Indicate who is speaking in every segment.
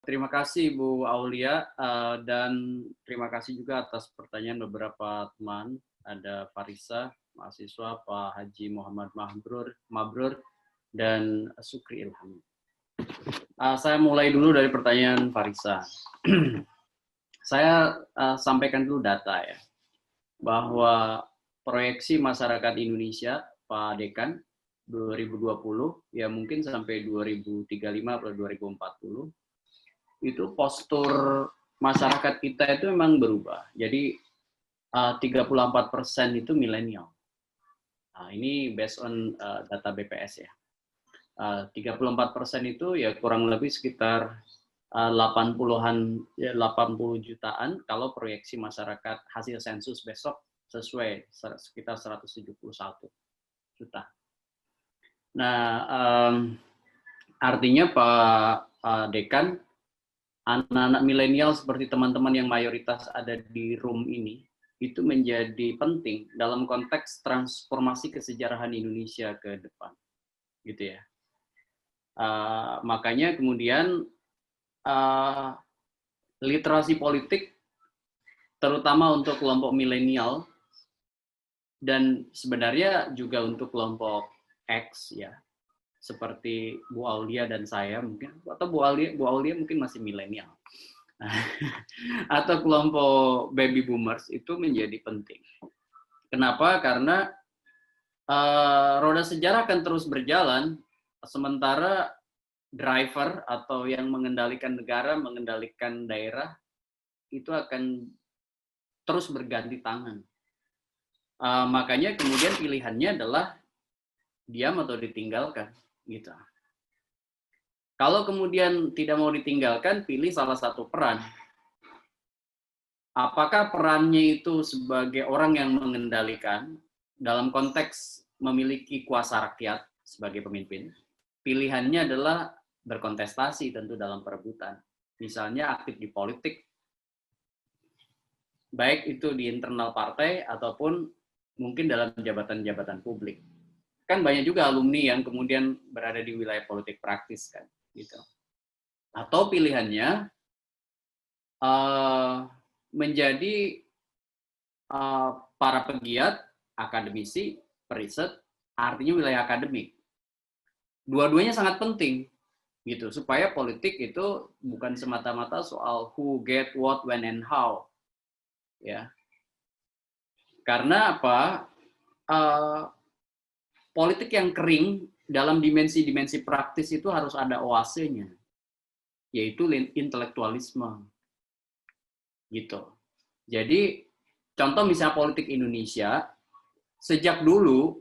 Speaker 1: Terima kasih Bu Aulia, dan terima kasih juga atas pertanyaan beberapa teman. Ada Farisa, mahasiswa, Pak Haji Muhammad Mabrur, dan Sukri Ilham. Saya mulai dulu dari pertanyaan Farisa. Saya sampaikan dulu data ya, bahwa proyeksi masyarakat Indonesia, Pak Dekan, 2020, ya mungkin sampai 2035 atau 2040, itu postur masyarakat kita itu memang berubah. Jadi 34% itu milenial. Nah, ini based on data BPS ya. 34% itu ya kurang lebih sekitar 80-an, 80 jutaan kalau proyeksi masyarakat hasil sensus besok sesuai sekitar 171 juta. Nah, artinya Pak Dekan, anak-anak milenial seperti teman-teman yang mayoritas ada di room ini, itu menjadi penting dalam konteks transformasi kesejarahan Indonesia ke depan. Gitu ya. Makanya kemudian literasi politik, terutama untuk kelompok milenial, dan sebenarnya juga untuk kelompok X ya, seperti Bu Aulia dan saya mungkin, atau Bu Aulia mungkin masih milenial, atau kelompok baby boomers, itu menjadi penting. Kenapa? Karena roda sejarah akan terus berjalan, sementara driver atau yang mengendalikan negara, mengendalikan daerah, itu akan terus berganti tangan. Makanya kemudian pilihannya adalah diam atau ditinggalkan, gitu. Kalau kemudian tidak mau ditinggalkan, pilih salah satu peran. Apakah perannya itu sebagai orang yang mengendalikan dalam konteks memiliki kuasa rakyat sebagai pemimpin? Pilihannya adalah berkontestasi tentu dalam perebutan. Misalnya aktif di politik, baik itu di internal partai ataupun mungkin dalam jabatan-jabatan publik. Kan banyak juga alumni yang kemudian berada di wilayah politik praktis kan, gitu. Atau pilihannya menjadi para pegiat, akademisi, periset, artinya wilayah akademik. Dua-duanya sangat penting, gitu, supaya politik itu bukan semata-mata soal who, get, what, when, and how, ya. Karena apa? Politik yang kering dalam dimensi-dimensi praktis itu harus ada oasenya, yaitu intelektualisme, gitu. Jadi contoh misalnya politik Indonesia sejak dulu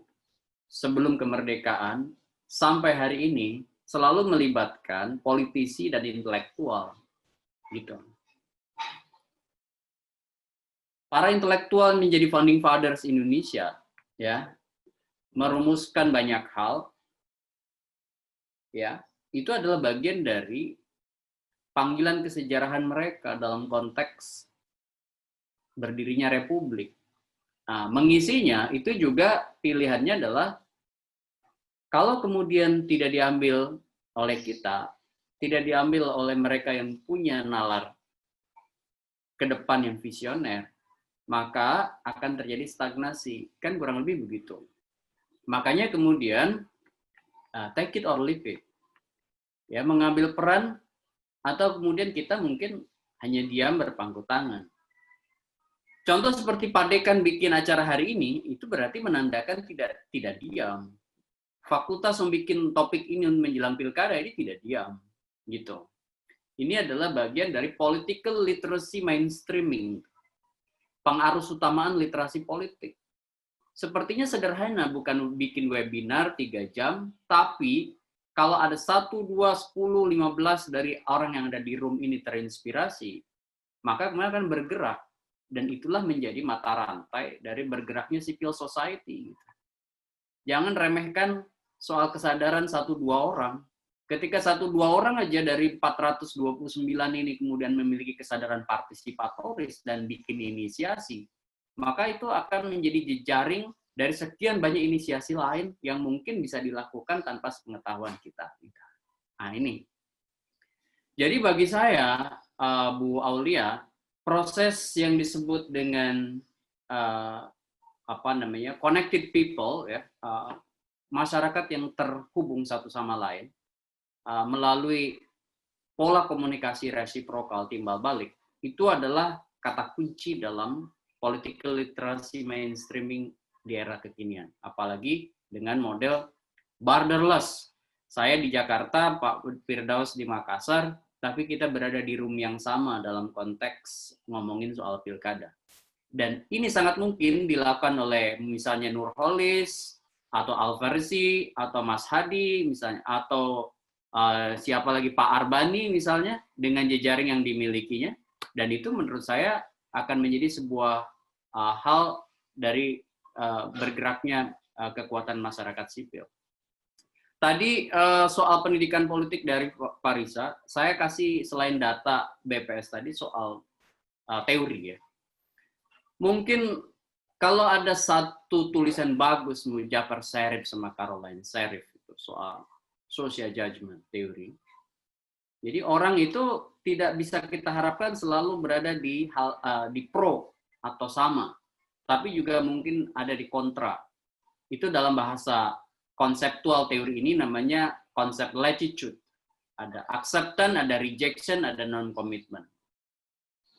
Speaker 1: sebelum kemerdekaan sampai hari ini selalu melibatkan politisi dan intelektual, gitu. Para intelektual menjadi founding fathers Indonesia, ya, merumuskan banyak hal, ya, itu adalah bagian dari panggilan kesejarahan mereka dalam konteks berdirinya republik. Nah, mengisinya itu juga pilihannya adalah kalau kemudian tidak diambil oleh kita, tidak diambil oleh mereka yang punya nalar ke depan yang visioner, maka akan terjadi stagnasi. Kan kurang lebih begitu. Makanya kemudian take it or leave it. Ya, mengambil peran atau kemudian kita mungkin hanya diam berpangku tangan. Contoh seperti Pak Dekan bikin acara hari ini, itu berarti menandakan tidak diam. Fakultas membuat topik ini menjelang pilkada ini tidak diam, gitu. Ini adalah bagian dari political literacy mainstreaming, pengarus utamaan literasi politik. Sepertinya sederhana, bukan bikin webinar 3 jam, tapi kalau ada 1, 2, 10, 15 dari orang yang ada di room ini terinspirasi, maka kemudian akan bergerak. Dan itulah menjadi mata rantai dari bergeraknya civil society. Jangan remehkan soal kesadaran 1-2 orang. Ketika 1-2 orang aja dari 429 ini kemudian memiliki kesadaran partisipatoris dan bikin inisiasi, maka itu akan menjadi jejaring dari sekian banyak inisiasi lain yang mungkin bisa dilakukan tanpa sepengetahuan kita. Nah ini. Jadi bagi saya, Bu Aulia, proses yang disebut dengan connected people, ya, masyarakat yang terhubung satu sama lain melalui pola komunikasi resiprokal timbal balik, itu adalah kata kunci dalam political literacy mainstreaming di era kekinian. Apalagi dengan model borderless. Saya di Jakarta, Pak Firdaus di Makassar, tapi kita berada di room yang sama dalam konteks ngomongin soal pilkada. Dan ini sangat mungkin dilakukan oleh misalnya Nurholis, atau Alversi, atau Mas Hadi, misalnya, atau siapa lagi, Pak Arbani misalnya, dengan jejaring yang dimilikinya. Dan itu menurut saya akan menjadi sebuah hal dari bergeraknya kekuatan masyarakat sipil. Tadi soal pendidikan politik dari Pak Risa, saya kasih selain data BPS tadi soal teori, ya. Mungkin kalau ada satu tulisan bagus Jafar Syarif sama Caroline Syarif itu soal social judgment theory. Jadi orang itu tidak bisa kita harapkan selalu berada di pro atau sama, tapi juga mungkin ada di kontra. Itu dalam bahasa konseptual teori ini namanya konsep latitude. Ada acceptance, ada rejection, ada non-commitment.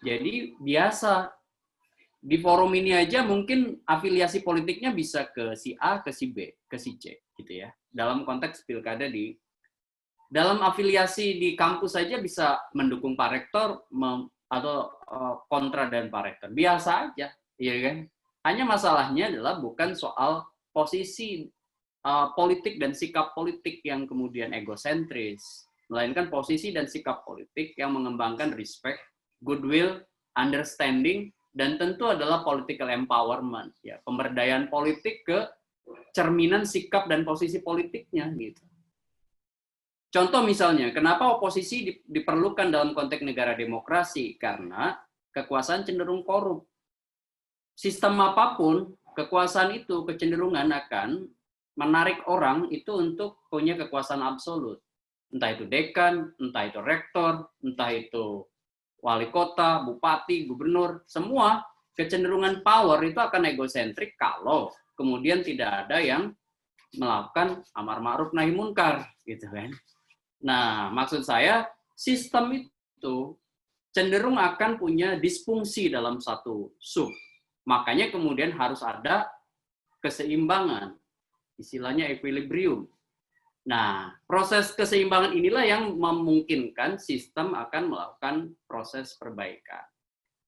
Speaker 1: Jadi biasa di forum ini aja mungkin afiliasi politiknya bisa ke si A, ke si B, ke si C, gitu ya. Dalam konteks pilkada dalam afiliasi di kampus saja bisa mendukung Pak Rektor atau kontra dan Pak Rektor. Biasa aja, ya kan? Hanya masalahnya adalah bukan soal posisi politik dan sikap politik yang kemudian egosentris, melainkan posisi dan sikap politik yang mengembangkan respect, goodwill, understanding, dan tentu adalah political empowerment, ya, pemberdayaan politik ke cerminan sikap dan posisi politiknya, gitu. Contoh misalnya, kenapa oposisi diperlukan dalam konteks negara demokrasi? Karena kekuasaan cenderung korup. Sistem apapun, kekuasaan itu kecenderungan akan menarik orang itu untuk punya kekuasaan absolut. Entah itu dekan, entah itu rektor, entah itu wali kota, bupati, gubernur, semua kecenderungan power itu akan egosentrik kalau kemudian tidak ada yang melakukan amar ma'ruf nahi munkar, gitu kan. Nah, maksud saya sistem itu cenderung akan punya disfungsi dalam satu sub. Makanya kemudian harus ada keseimbangan, istilahnya equilibrium. Nah, proses keseimbangan inilah yang memungkinkan sistem akan melakukan proses perbaikan.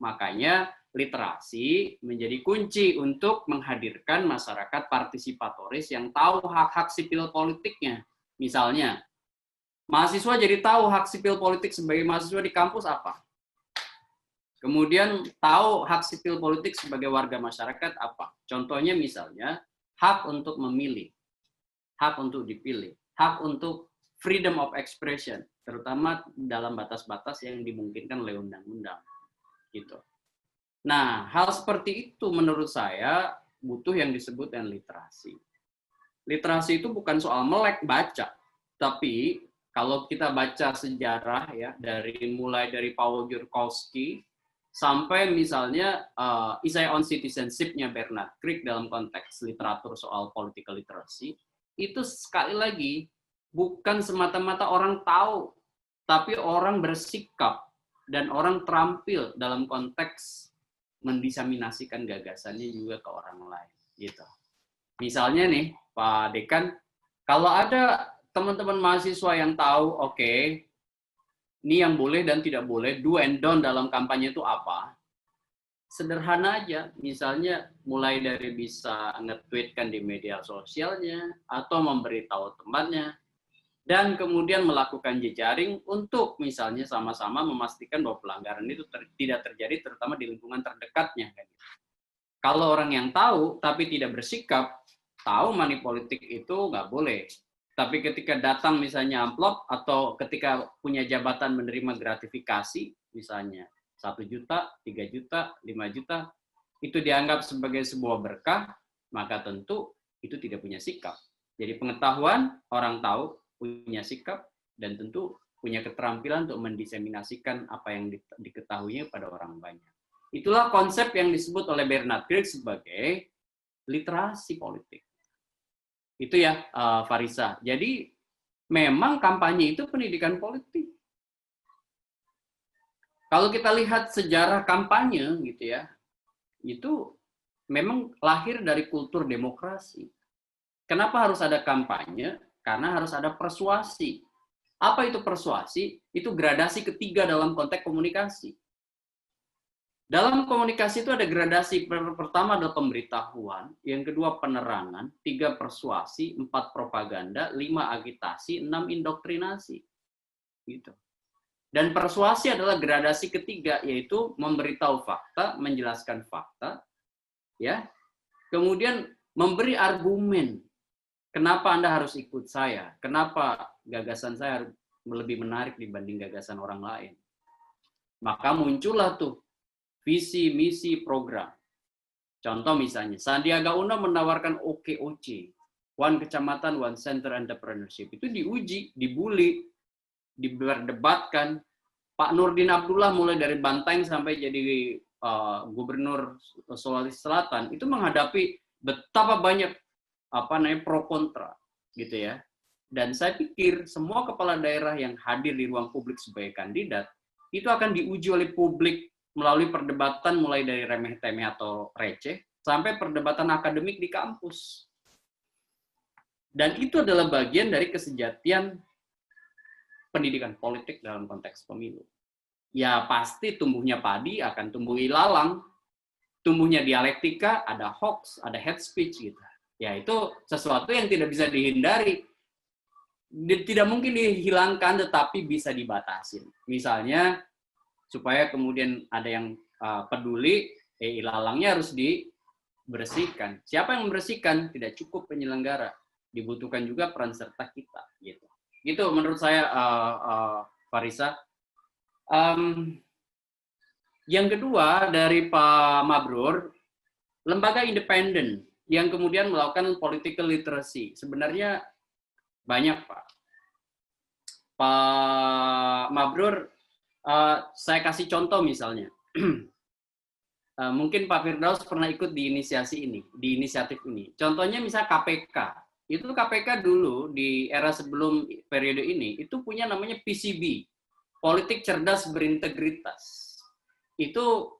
Speaker 1: Makanya literasi menjadi kunci untuk menghadirkan masyarakat partisipatoris yang tahu hak-hak sipil politiknya. Misalnya, mahasiswa jadi tahu hak sipil politik sebagai mahasiswa di kampus apa. Kemudian tahu hak sipil politik sebagai warga masyarakat apa. Contohnya misalnya, hak untuk memilih, hak untuk dipilih, hak untuk freedom of expression, terutama dalam batas-batas yang dimungkinkan oleh undang-undang, gitu. Nah, hal seperti itu menurut saya butuh yang disebut dengan literasi. Literasi itu bukan soal melek baca, tapi kalau kita baca sejarah ya mulai dari Paul Gurkowski sampai misalnya Essay on Citizenship-nya Bernard Crick dalam konteks literatur soal political literacy, itu sekali lagi bukan semata-mata orang tahu, tapi orang bersikap dan orang terampil dalam konteks mendiseminasikan gagasannya juga ke orang lain, gitu. Misalnya nih, Pak Dekan, kalau ada teman-teman mahasiswa yang tahu, oke, ini yang boleh dan tidak boleh, do and don't dalam kampanye itu apa? Sederhana aja, misalnya mulai dari bisa nge-tweetkan di media sosialnya, atau memberitahu temannya, dan kemudian melakukan jejaring untuk misalnya sama-sama memastikan bahwa pelanggaran itu tidak terjadi, terutama di lingkungan terdekatnya. Kalau orang yang tahu tapi tidak bersikap, tahu money politik itu nggak boleh. Tapi ketika datang misalnya amplop atau ketika punya jabatan menerima gratifikasi, misalnya 1 juta, 3 juta, 5 juta, itu dianggap sebagai sebuah berkah, maka tentu itu tidak punya sikap. Jadi pengetahuan, orang tahu, punya sikap, dan tentu punya keterampilan untuk mendiseminasikan apa yang diketahuinya pada orang banyak. Itulah konsep yang disebut oleh Bernard Krieg sebagai literasi politik. Itu ya, Farisa. Jadi memang kampanye itu pendidikan politik. Kalau kita lihat sejarah kampanye gitu ya, itu memang lahir dari kultur demokrasi. Kenapa harus ada kampanye? Karena harus ada persuasi. Apa itu persuasi? Itu gradasi ketiga dalam konteks komunikasi. Dalam komunikasi itu ada gradasi. Pertama adalah pemberitahuan, yang kedua penerangan, 3 persuasi, 4 propaganda, 5 agitasi, 6 indoktrinasi. Gitu. Dan persuasi adalah gradasi ketiga, yaitu memberitahu fakta, menjelaskan fakta, ya. Kemudian memberi argumen. Kenapa Anda harus ikut saya? Kenapa gagasan saya lebih menarik dibanding gagasan orang lain? Maka muncullah tuh visi, misi, program. Contoh misalnya, Sandiaga Uno menawarkan OKOC, One Kecamatan, One Center Entrepreneurship. Itu diuji, dibully, diperdebatkan. Pak Nurdin Abdullah mulai dari Banteng sampai jadi gubernur Sulawesi Selatan itu menghadapi betapa banyak pro kontra gitu ya. Dan saya pikir semua kepala daerah yang hadir di ruang publik sebagai kandidat itu akan diuji oleh publik melalui perdebatan mulai dari remeh-temeh atau receh sampai perdebatan akademik di kampus. Dan itu adalah bagian dari kesejatian pendidikan politik dalam konteks pemilu. Ya pasti tumbuhnya padi akan tumbuh ilalang, tumbuhnya dialektika, ada hoax, ada hate speech gitu. Ya itu sesuatu yang tidak bisa dihindari, tidak mungkin dihilangkan tetapi bisa dibatasi. Misalnya supaya kemudian ada yang peduli, ilalangnya harus dibersihkan. Siapa yang membersihkan? Tidak cukup penyelenggara, dibutuhkan juga peran serta kita gitu. Gitu menurut saya, Farisa. Yang kedua dari Pak Mabrur, lembaga independen yang kemudian melakukan political literacy. Sebenarnya banyak, Pak. Pak Mabrur, saya kasih contoh misalnya. Mungkin Pak Firdaus pernah ikut di inisiatif ini. Contohnya misalnya KPK. Itu KPK dulu di era sebelum periode ini itu punya namanya PCB, Politik Cerdas Berintegritas. Itu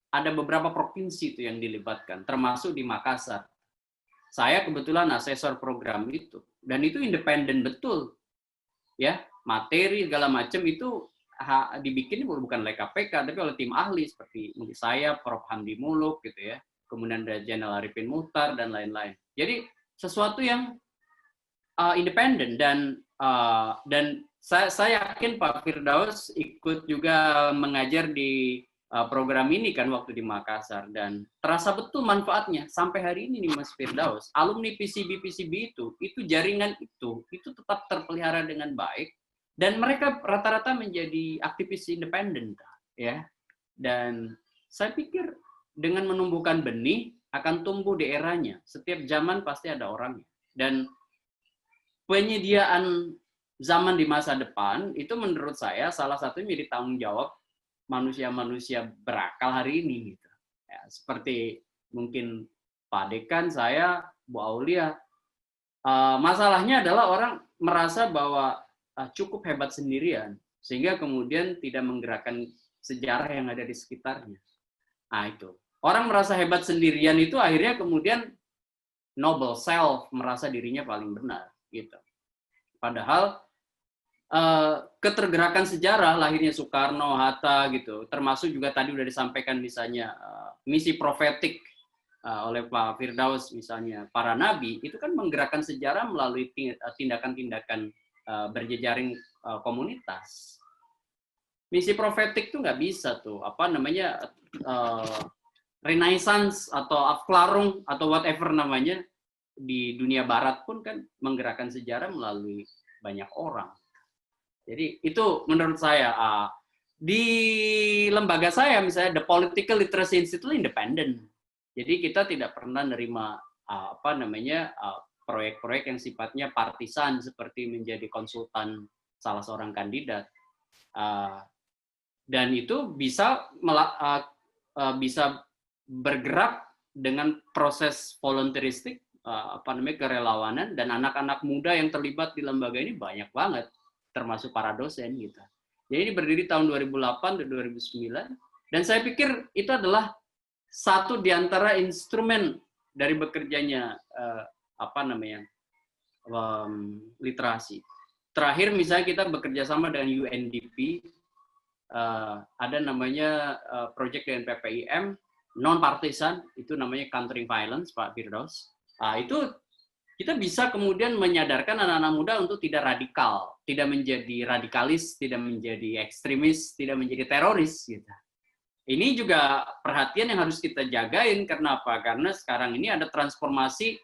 Speaker 1: ada beberapa provinsi itu yang dilibatkan, termasuk di Makassar. Saya kebetulan asesor program itu, dan itu independen betul, ya materi segala macam itu dibikin bukan oleh KPK, tapi oleh tim ahli seperti saya, Prof. Hamdi Muluk, gitu ya, kemudian ada Jenderal Arifin Muhtar dan lain-lain. Jadi sesuatu yang independen dan saya yakin Pak Firdaus ikut juga mengajar di program ini kan waktu di Makassar dan terasa betul manfaatnya sampai hari ini nih Mas Firdaus. Alumni PCB itu jaringan itu tetap terpelihara dengan baik dan mereka rata-rata menjadi aktivis independen ya. Dan saya pikir dengan menumbuhkan benih akan tumbuh di eranya. Setiap zaman pasti ada orangnya. Dan penyediaan zaman di masa depan itu menurut saya salah satunya menjadi tanggung jawab manusia-manusia berakal hari ini gitu. Ya, seperti mungkin Pak Dekan, saya, Bu Aulia, masalahnya adalah orang merasa bahwa cukup hebat sendirian sehingga kemudian tidak menggerakkan sejarah yang ada di sekitarnya. Nah itu orang merasa hebat sendirian itu akhirnya kemudian noble self, merasa dirinya paling benar gitu. Padahal ketergerakan sejarah lahirnya Soekarno, Hatta gitu, termasuk juga tadi udah disampaikan misalnya misi profetik oleh Pak Firdaus misalnya para nabi itu kan menggerakkan sejarah melalui tindakan-tindakan berjejaring komunitas. Misi profetik tuh nggak bisa tuh Renaissance atau Afklarung atau whatever namanya di dunia barat pun kan menggerakkan sejarah melalui banyak orang. Jadi itu menurut saya di lembaga saya misalnya The Political Literacy Institute independen. Jadi kita tidak pernah menerima proyek-proyek yang sifatnya partisan seperti menjadi konsultan salah seorang kandidat. Dan itu bisa bergerak dengan proses volunteeristik, kerelawanan, dan anak-anak muda yang terlibat di lembaga ini banyak banget, termasuk para dosen gitu. Jadi ini berdiri tahun 2008 dan 2009, dan saya pikir itu adalah satu di antara instrumen dari bekerjanya literasi. Terakhir misalnya kita bekerja sama dengan UNDP, ada namanya project dengan PPIM, non partisan, itu namanya Countering Violence, Pak Firdaus. Itu kita bisa kemudian menyadarkan anak-anak muda untuk tidak radikal, tidak menjadi radikalis, tidak menjadi ekstremis, tidak menjadi teroris gitu. Ini juga perhatian yang harus kita jagain. Karena apa? Karena sekarang ini ada transformasi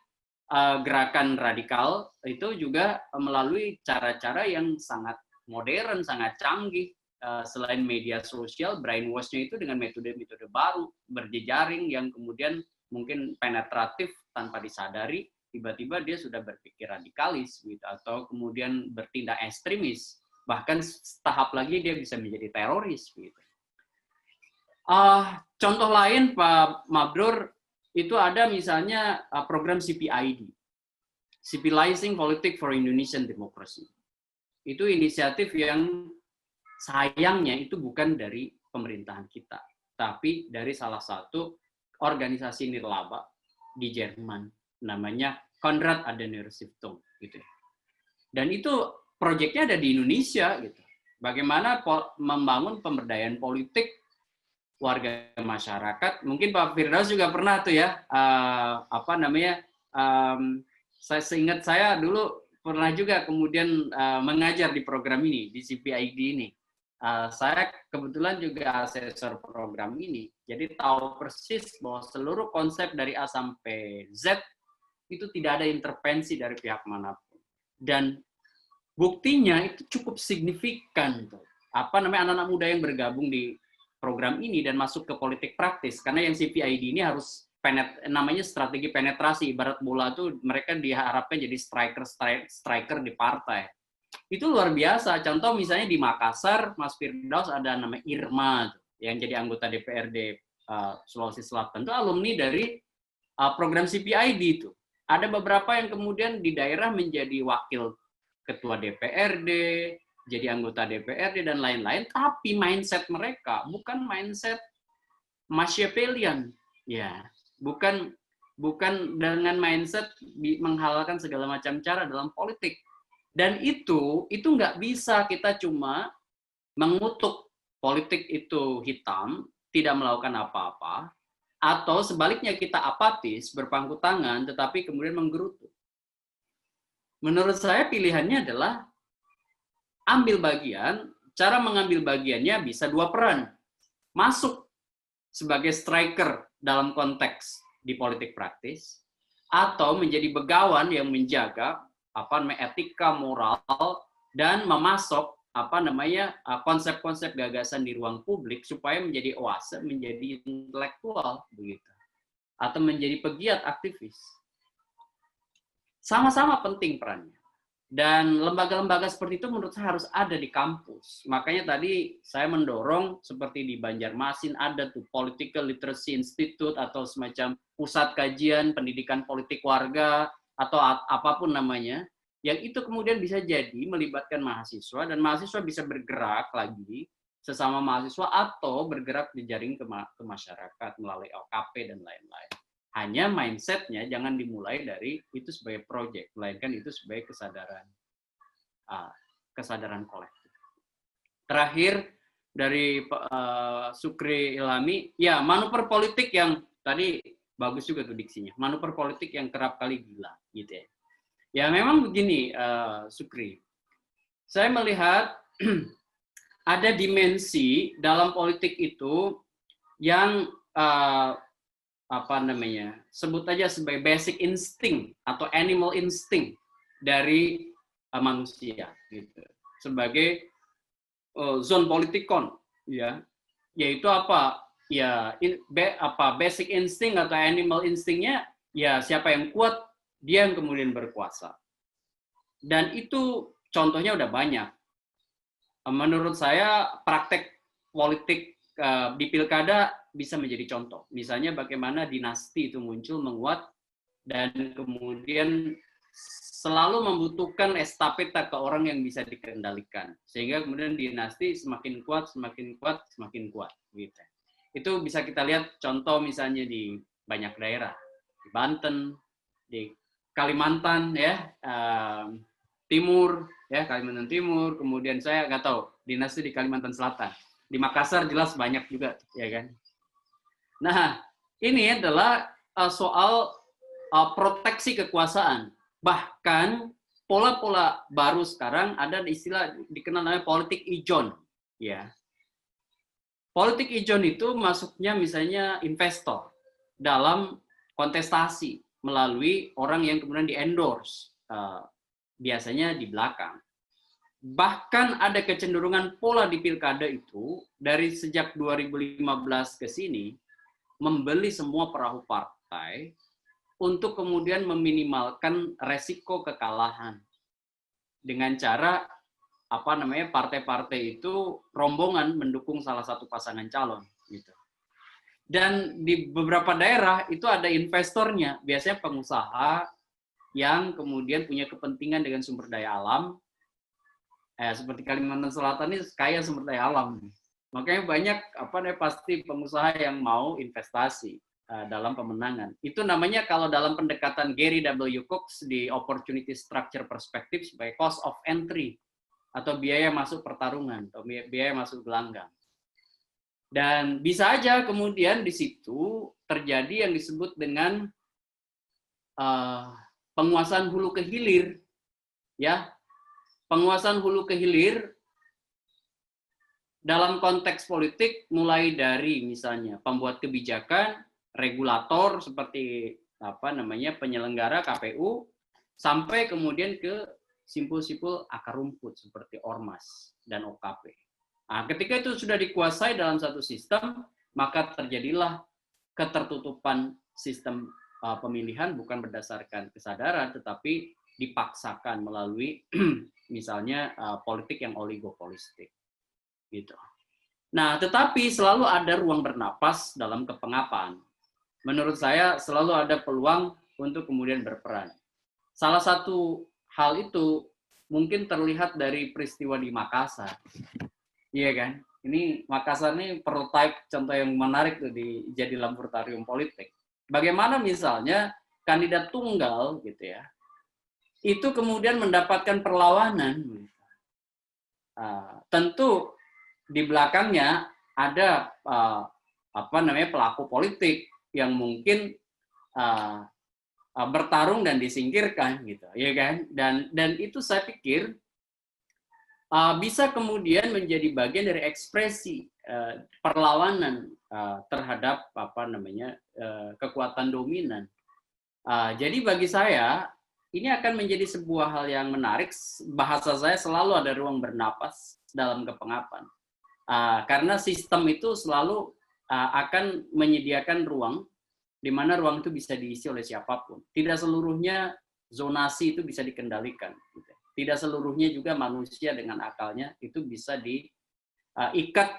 Speaker 1: gerakan radikal itu juga melalui cara-cara yang sangat modern, sangat canggih. Selain media sosial, brainwash-nya itu dengan metode-metode baru, berjejaring yang kemudian mungkin penetratif tanpa disadari, tiba-tiba dia sudah berpikir radikalis, gitu, atau kemudian bertindak ekstremis, bahkan tahap lagi dia bisa menjadi teroris. Gitu. Contoh lain, Pak Mabrur, itu ada misalnya program CPID, Civilizing Politics for Indonesian Democracy. Itu inisiatif yang sayangnya itu bukan dari pemerintahan kita, tapi dari salah satu organisasi nirlaba di Jerman, namanya Konrad Adenauer Stiftung, gitu. Dan itu proyeknya ada di Indonesia, gitu. Bagaimana membangun pemberdayaan politik warga masyarakat. Mungkin Pak Firdaus juga pernah tuh ya, saya seingat saya dulu pernah juga kemudian mengajar di program ini, di CPID ini. Saya kebetulan juga asesor program ini, jadi tahu persis bahwa seluruh konsep dari A sampai Z itu tidak ada intervensi dari pihak manapun. Dan buktinya itu cukup signifikan. Anak-anak muda yang bergabung di program ini dan masuk ke politik praktis, karena yang CPID ini harus namanya strategi penetrasi, ibarat bola tuh mereka diharapkan jadi striker di partai. Itu luar biasa. Contoh misalnya di Makassar, Mas Firdaus, ada nama Irma yang jadi anggota DPRD Sulawesi Selatan. Itu alumni dari program CPID itu. Ada beberapa yang kemudian di daerah menjadi wakil ketua DPRD, jadi anggota DPRD dan lain-lain. Tapi mindset mereka bukan mindset Machiavellian, ya, bukan dengan mindset menghalalkan segala macam cara dalam politik. Dan itu nggak bisa kita cuma mengutuk politik itu hitam, tidak melakukan apa-apa, atau sebaliknya kita apatis, berpangku tangan, tetapi kemudian menggerutu. Menurut saya pilihannya adalah ambil bagian, cara mengambil bagiannya bisa dua peran. Masuk sebagai striker dalam konteks di politik praktis, atau menjadi begawan yang menjaga etika moral dan memasok konsep-konsep gagasan di ruang publik supaya menjadi oase, menjadi intelektual begitu, atau menjadi pegiat aktivis. Sama-sama penting perannya. Dan lembaga-lembaga seperti itu menurut saya harus ada di kampus. Makanya tadi saya mendorong seperti di Banjarmasin ada tuh Political Literacy Institute atau semacam pusat kajian pendidikan politik warga atau apapun namanya, yang itu kemudian bisa jadi melibatkan mahasiswa dan mahasiswa bisa bergerak lagi sesama mahasiswa atau bergerak di jaring ke masyarakat melalui LKP dan lain-lain. Hanya mindsetnya jangan dimulai dari itu sebagai proyek, melainkan itu sebagai kesadaran kolektif. Terakhir dari Sukri Ilhami, ya manuver politik yang tadi bagus juga tuh diksinya, manuver politik yang kerap kali gila, gitu ya. Ya memang begini, Sukri, saya melihat ada dimensi dalam politik itu yang sebut aja sebagai basic instinct atau animal instinct dari manusia, gitu. Sebagai zone politikon, ya, yaitu apa? Ya, basic instinct atau animal instinct-nya, ya siapa yang kuat dia yang kemudian berkuasa. Dan itu contohnya udah banyak. menurut saya praktek politik di pilkada bisa menjadi contoh. Misalnya bagaimana dinasti itu muncul, menguat, dan kemudian selalu membutuhkan estafeta ke orang yang bisa dikendalikan. Sehingga kemudian dinasti semakin kuat, semakin kuat, semakin kuat. Gitu. Itu bisa kita lihat contoh misalnya di banyak daerah. Di Banten, di Kalimantan, ya, Timur, ya, Kalimantan Timur, kemudian saya nggak tahu, dinasti di Kalimantan Selatan. Di Makassar jelas banyak juga, ya kan. Nah, ini adalah soal proteksi kekuasaan. Bahkan pola-pola baru sekarang ada istilah dikenal namanya politik ijon, ya. Politik ijon itu masuknya misalnya investor dalam kontestasi melalui orang yang kemudian di-endorse, biasanya di belakang. Bahkan ada kecenderungan pola di pilkada itu dari sejak 2015 ke sini membeli semua perahu partai untuk kemudian meminimalkan resiko kekalahan dengan cara partai-partai itu rombongan mendukung salah satu pasangan calon gitu. Dan di beberapa daerah itu ada investornya, biasanya pengusaha yang kemudian punya kepentingan dengan sumber daya alam. Seperti Kalimantan Selatan ini kaya sumber daya alam. Makanya banyak pasti pengusaha yang mau investasi dalam pemenangan. Itu namanya kalau dalam pendekatan Gary W. Cox di Opportunity Structure Perspective sebagai cost of entry atau biaya masuk pertarungan atau biaya masuk gelanggang. Dan bisa aja kemudian di situ terjadi yang disebut dengan penguasaan hulu ke hilir, ya. Penguasaan hulu ke hilir dalam konteks politik mulai dari misalnya pembuat kebijakan, regulator seperti penyelenggara KPU, sampai kemudian ke simpul-simpul akar rumput seperti Ormas dan OKP. Nah, ketika itu sudah dikuasai dalam satu sistem, maka terjadilah ketertutupan sistem pemilihan bukan berdasarkan kesadaran, tetapi dipaksakan melalui misalnya politik yang oligopolistik, gitu. Nah, tetapi selalu ada ruang bernapas dalam kepengapan. Menurut saya selalu ada peluang untuk kemudian berperan. Salah satu hal itu mungkin terlihat dari peristiwa di Makassar, iya kan? Ini Makassar ini prototipe contoh yang menarik tuh jadi laboratorium politik. Bagaimana misalnya kandidat tunggal gitu ya, itu kemudian mendapatkan perlawanan. Tentu di belakangnya ada pelaku politik yang mungkin bertarung dan disingkirkan gitu, ya kan? Dan itu saya pikir bisa kemudian menjadi bagian dari ekspresi perlawanan terhadap kekuatan dominan. Jadi bagi saya ini akan menjadi sebuah hal yang menarik. Bahasa saya selalu ada ruang bernapas dalam kepengapan. Karena sistem itu selalu akan menyediakan ruang di mana ruang itu bisa diisi oleh siapapun. Tidak seluruhnya zonasi itu bisa dikendalikan. Tidak seluruhnya juga manusia dengan akalnya itu bisa diikat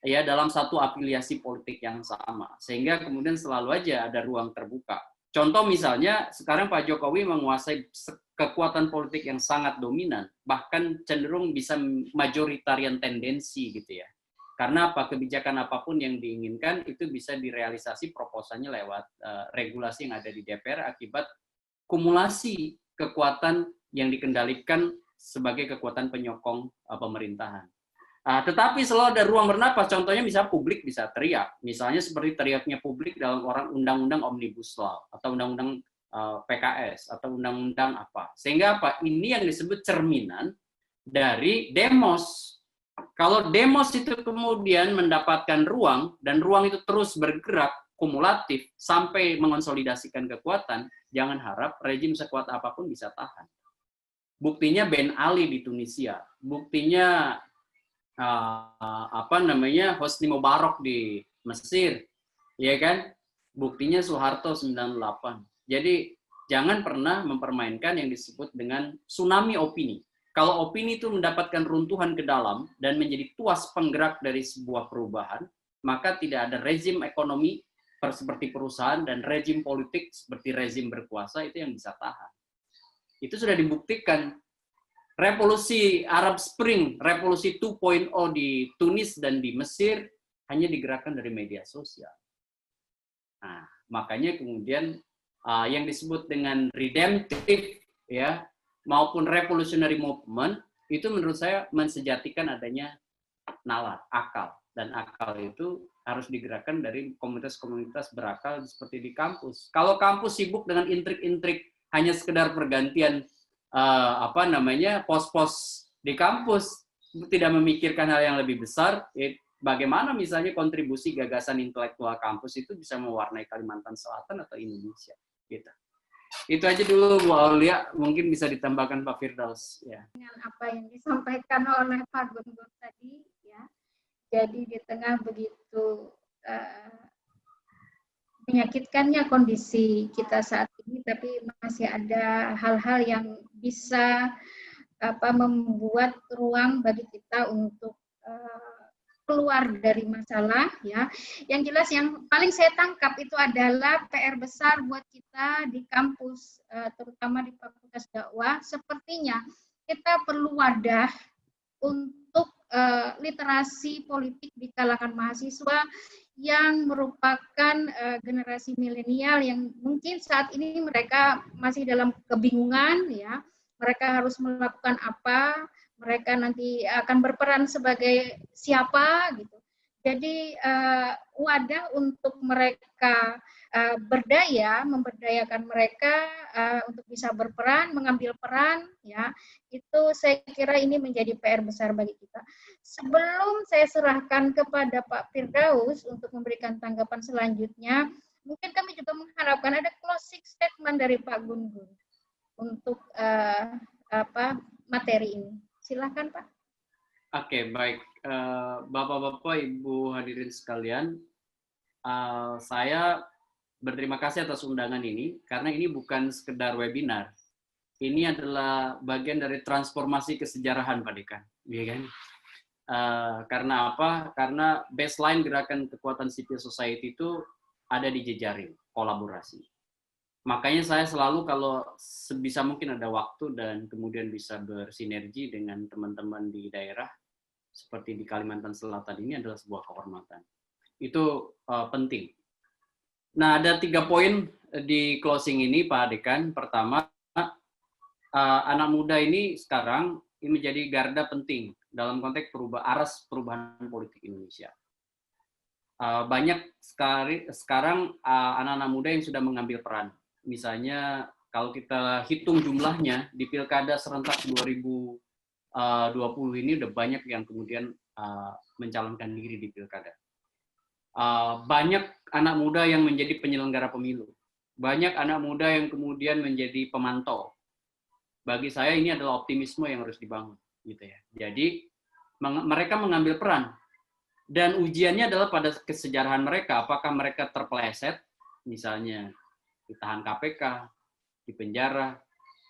Speaker 1: ya dalam satu afiliasi politik yang sama. Sehingga kemudian selalu aja ada ruang terbuka. Contoh misalnya, sekarang Pak Jokowi menguasai kekuatan politik yang sangat dominan, bahkan cenderung bisa majoritarian tendensi gitu ya. Karena apa, kebijakan apapun yang diinginkan itu bisa direalisasi proposalnya lewat regulasi yang ada di DPR akibat kumulasi kekuatan yang dikendalikan sebagai kekuatan penyokong pemerintahan. Tetapi selalu ada ruang bernapas, contohnya misalnya publik bisa teriak, misalnya seperti teriaknya publik dalam undang-undang Omnibus Law, atau undang-undang PKS, atau undang-undang apa. Sehingga apa? Ini yang disebut cerminan dari demos. Kalau demos itu kemudian mendapatkan ruang, dan ruang itu terus bergerak, kumulatif, sampai mengonsolidasikan kekuatan, jangan harap rejim sekuat apapun bisa tahan. Buktinya Ben Ali di Tunisia, buktinya Hosni Mubarak di Mesir, ya kan? Buktinya Soeharto 98. Jadi jangan pernah mempermainkan yang disebut dengan tsunami opini. Kalau opini itu mendapatkan runtuhan ke dalam dan menjadi tuas penggerak dari sebuah perubahan, maka tidak ada rezim ekonomi seperti perusahaan dan rezim politik seperti rezim berkuasa itu yang bisa tahan. Itu sudah dibuktikan. Revolusi Arab Spring, revolusi 2.0 di Tunis dan di Mesir hanya digerakkan dari media sosial. Nah, makanya kemudian yang disebut dengan redemptive ya maupun revolutionary movement itu menurut saya mensejatikan adanya nalar, akal, dan akal itu harus digerakkan dari komunitas-komunitas berakal seperti di kampus. Kalau kampus sibuk dengan intrik-intrik hanya sekedar pergantian pos-pos di kampus, tidak memikirkan hal yang lebih besar, bagaimana misalnya kontribusi gagasan intelektual kampus itu bisa mewarnai Kalimantan Selatan atau Indonesia, gitu. Itu aja dulu Bu Aulia, mungkin bisa ditambahkan Pak Firdaus. Ya.
Speaker 2: Dengan apa yang disampaikan oleh Pak Gun-Gun tadi, ya. Jadi di tengah begitu menyakitkannya kondisi kita saat ini, tapi masih ada hal-hal yang bisa membuat ruang bagi kita untuk keluar dari masalah, ya. Yang jelas yang paling saya tangkap itu adalah PR besar buat kita di kampus, terutama di Fakultas Dakwah. Sepertinya kita perlu wadah untuk literasi politik di kalangan mahasiswa yang merupakan generasi milenial yang mungkin saat ini mereka masih dalam kebingungan, ya. Mereka harus melakukan apa, mereka nanti akan berperan sebagai siapa gitu. Jadi wadah untuk mereka berdaya, memberdayakan mereka untuk bisa berperan, mengambil peran, ya. Itu saya kira ini menjadi PR besar bagi kita. Sebelum saya serahkan kepada Pak Firdaus untuk memberikan tanggapan selanjutnya, mungkin kami juga mengharapkan ada closing statement dari Pak Gun-Gun untuk materi ini. Silakan Pak.
Speaker 1: Oke, baik. Bapak-bapak, Ibu hadirin sekalian, saya berterima kasih atas undangan ini, karena ini bukan sekedar webinar. Ini adalah bagian dari transformasi kesejarahan, Pak Dekan. Ya kan? Karena apa? Karena baseline gerakan kekuatan civil society itu ada di jejaring, kolaborasi. Makanya saya selalu kalau sebisa mungkin ada waktu dan kemudian bisa bersinergi dengan teman-teman di daerah, seperti di Kalimantan Selatan ini adalah sebuah kehormatan. Itu penting. Nah, ada 3 poin di closing ini, Pak Dekan. Pertama, anak muda ini sekarang ini menjadi garda penting dalam konteks aras perubahan politik Indonesia. Banyak sekali sekarang anak-anak muda yang sudah mengambil peran. Misalnya kalau kita hitung jumlahnya di Pilkada serentak 2020 ini udah banyak yang kemudian mencalonkan diri di Pilkada. Banyak anak muda yang menjadi penyelenggara pemilu. Banyak anak muda yang kemudian menjadi pemantau. Bagi saya ini adalah optimisme yang harus dibangun, gitu ya. Jadi mereka mengambil peran dan ujiannya adalah pada kesejarahan mereka. Apakah mereka terpeleset, misalnya ditahan KPK, di penjara,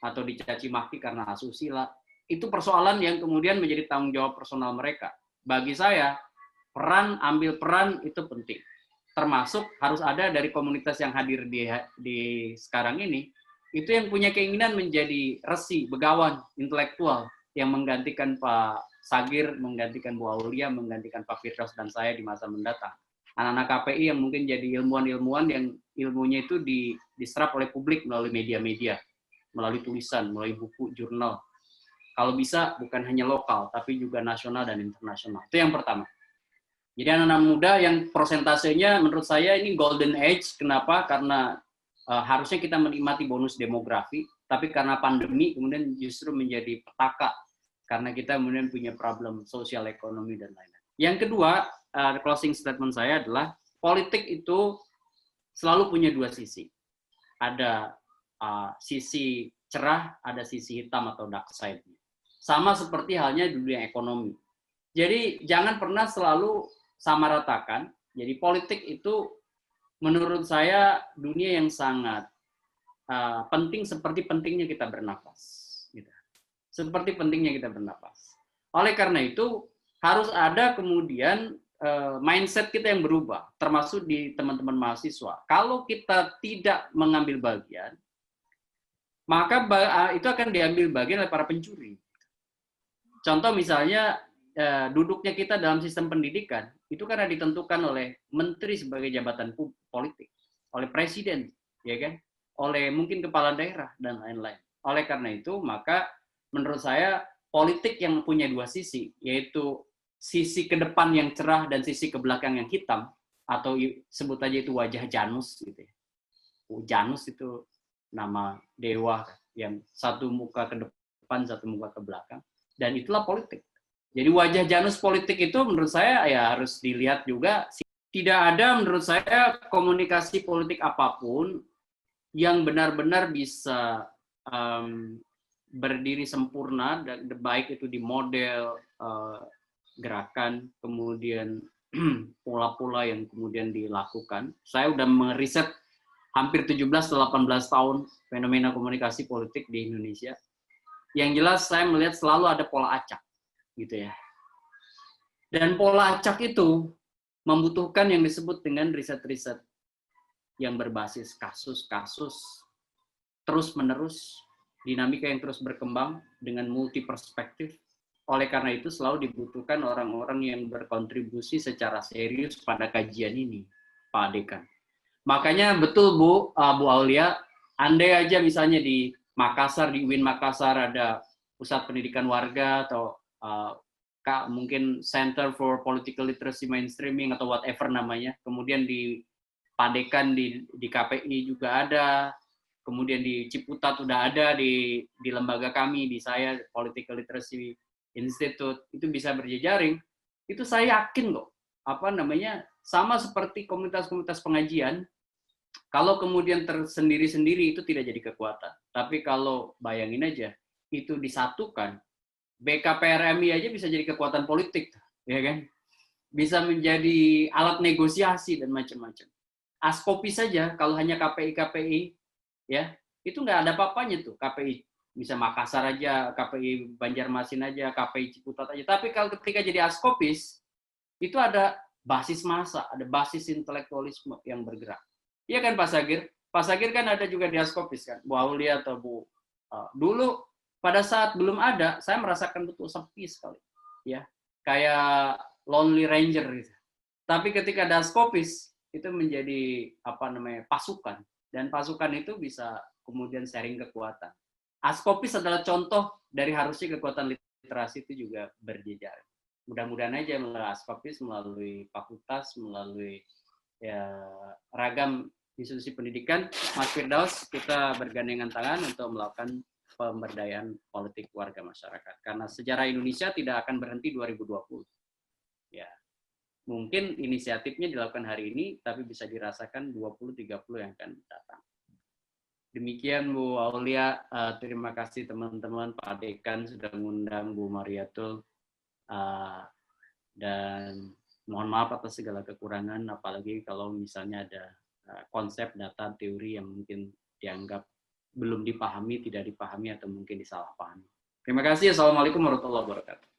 Speaker 1: atau dicaci maki karena asusila. Itu persoalan yang kemudian menjadi tanggung jawab personal mereka. Bagi saya, ambil peran itu penting. Termasuk harus ada dari komunitas yang hadir di sekarang ini, itu yang punya keinginan menjadi resi, begawan, intelektual, yang menggantikan Pak Sagir, menggantikan Bu Aulia, menggantikan Pak Firdaus dan saya di masa mendatang. Anak-anak KPI yang mungkin jadi ilmuwan-ilmuwan yang ilmunya itu diserap oleh publik melalui media-media, melalui tulisan, melalui buku, jurnal. Kalau bisa bukan hanya lokal, tapi juga nasional dan internasional. Itu yang pertama. Jadi anak-anak muda yang persentasenya menurut saya ini golden age. Kenapa? Karena harusnya kita menikmati bonus demografi, tapi karena pandemi kemudian justru menjadi petaka. Karena kita kemudian punya problem sosial, ekonomi, dan lain-lain. Yang kedua, closing statement saya adalah politik itu selalu punya 2 sisi. Ada sisi cerah, ada sisi hitam atau dark side. Sama seperti halnya di dunia ekonomi. Jadi jangan pernah selalu samaratakan. Jadi politik itu menurut saya dunia yang sangat penting seperti pentingnya kita bernafas. Gitu. Seperti pentingnya kita bernapas. Oleh karena itu, harus ada kemudian mindset kita yang berubah, termasuk di teman-teman mahasiswa. Kalau kita tidak mengambil bagian, maka itu akan diambil bagian oleh para pencuri. Contoh misalnya, duduknya kita dalam sistem pendidikan, itu karena ditentukan oleh menteri sebagai jabatan politik, oleh presiden, ya kan? Oleh mungkin kepala daerah, dan lain-lain. Oleh karena itu, maka menurut saya politik yang punya dua sisi, yaitu sisi ke depan yang cerah dan sisi ke belakang yang hitam, atau sebut aja itu wajah Janus gitu ya. Janus itu nama dewa yang satu muka ke depan, satu muka ke belakang, dan itulah politik. Jadi wajah Janus politik itu menurut saya ya harus dilihat juga. Tidak ada menurut saya komunikasi politik apapun yang benar-benar bisa berdiri sempurna, dan baik itu di model gerakan, kemudian pola-pola yang kemudian dilakukan. Saya udah meriset hampir 17-18 tahun fenomena komunikasi politik di Indonesia. Yang jelas saya melihat selalu ada pola acak, gitu ya. Dan pola acak itu membutuhkan yang disebut dengan riset-riset yang berbasis kasus-kasus terus-menerus, dinamika yang terus berkembang dengan multi perspektif. Oleh karena itu selalu dibutuhkan orang-orang yang berkontribusi secara serius pada kajian ini, Pak Dekan. Makanya betul Bu Aulia, andai aja misalnya di Makassar, di UIN Makassar ada pusat pendidikan warga atau mungkin Center for Political Literacy Mainstreaming atau whatever namanya, kemudian di Padekan di KPI juga ada, kemudian di Ciputat sudah ada, di lembaga kami, di saya Political Literacy Institute, itu bisa berjejaring, itu saya yakin kok, sama seperti komunitas-komunitas pengajian, kalau kemudian tersendiri-sendiri itu tidak jadi kekuatan. Tapi kalau bayangin aja, itu disatukan, BKPRMI aja bisa jadi kekuatan politik, ya kan? Bisa menjadi alat negosiasi dan macam-macam. Askopi saja, kalau hanya KPI, ya itu nggak ada apa-apanya tuh. KPI bisa Makassar aja, KPI Banjarmasin aja, KPI Ciputat aja. Tapi kalau ketika jadi askopis, itu ada basis massa, ada basis intelektualisme yang bergerak. Iya kan Pak Sagir? Pak Sagir kan ada juga di askopis kan, Bu Aulia atau Bu. Dulu pada saat belum ada, saya merasakan betul sepi sekali, ya kayak Lonely Ranger gitu. Tapi ketika ada askopis, itu menjadi pasukan, dan pasukan itu bisa kemudian sharing kekuatan. Askopis adalah contoh dari harusnya kekuatan literasi itu juga berjejaring. Mudah-mudahan aja melalui askopis, melalui fakultas, melalui ragam institusi pendidikan, Mas Firdaus, kita bergandengan tangan untuk melakukan pemberdayaan politik warga masyarakat. Karena sejarah Indonesia tidak akan berhenti 2020. Ya, mungkin inisiatifnya dilakukan hari ini, tapi bisa dirasakan 20-30 yang akan datang. Demikian Bu Aulia, terima kasih teman-teman, Pak Dekan sudah mengundang Bu Mariatul, dan mohon maaf atas segala kekurangan, apalagi kalau misalnya ada konsep, data, teori yang mungkin dianggap belum dipahami, tidak dipahami, atau mungkin disalahpahami. Terima kasih. Assalamualaikum warahmatullahi wabarakatuh.